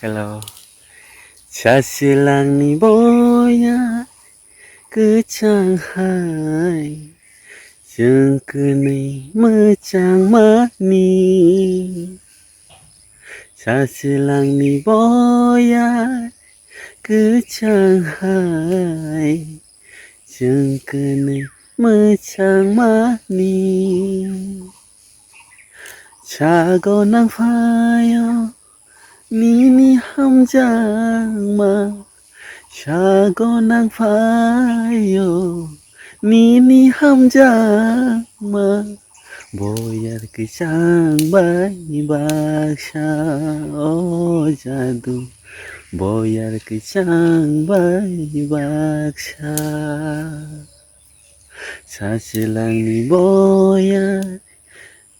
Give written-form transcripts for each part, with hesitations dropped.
Hello. Chả xì làng ni boya cứ chẳng hay chừng cứ này mơ chẳng mất ni. Chả xì làng ni boya cứ chẳng hay chừng cứ này mơ chẳng mất ni. Chả có nắng phai Nini hamjama Shago nang fayo Nini hamjama Boyar ke chang bai baksha Oh jadu Boyar ke chang bai baksha Sasilang ni boyar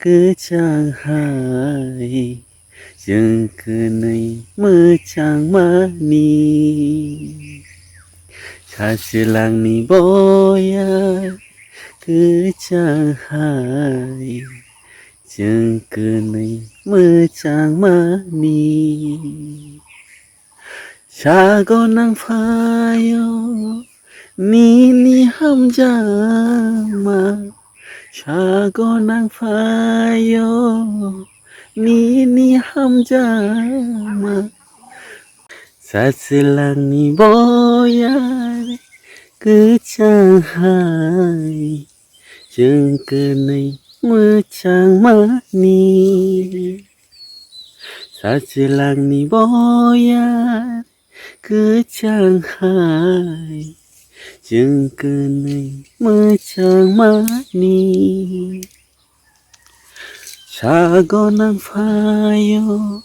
ke chang hai chừng cứ này mơ chẳng mơ ni cha chỉ làng ni boya cứ chẳng hay chừng cứ này mơ chẳng mơ ni cha có năng phai ni ni ham mà cha có năng phai Nini hamjama Sasilang ni boya cứ chẳng hay chừng cứ này mơ chẳng mơ ni Sasilang ni boya cứ chẳng hay chừng cứ này mơ chẳng mơ ni Shago nang fayo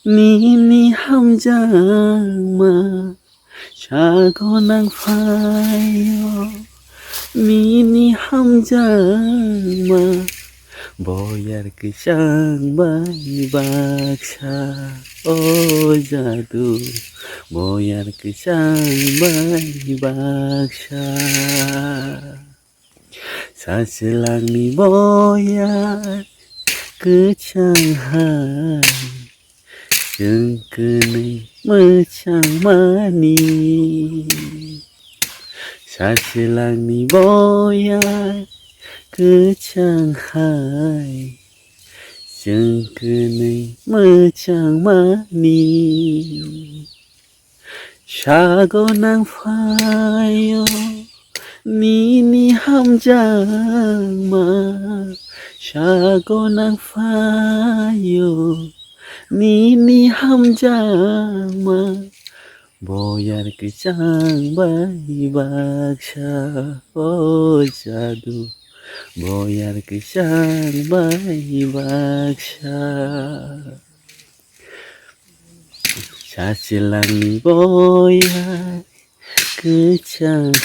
Nini hamjama Shago nang fayo Nini hamjama Boyar ke chang bai baksha Oh jadu Boyar ke chang bai baksha Sasilang ni boyar cứ chẳng hay chừng cứ này mơ chẳng mơ ni xa xì làng ni boya cứ chẳng hay chừng cứ này mơ chẳng mơ ni xa go nang fayo ni ni ham jang ma Shago nang fayo Nini hamjama Boyar ke chang bai baksha Oh jadu Boyar ke chang bai baksha Cha silang ni boyar ke chang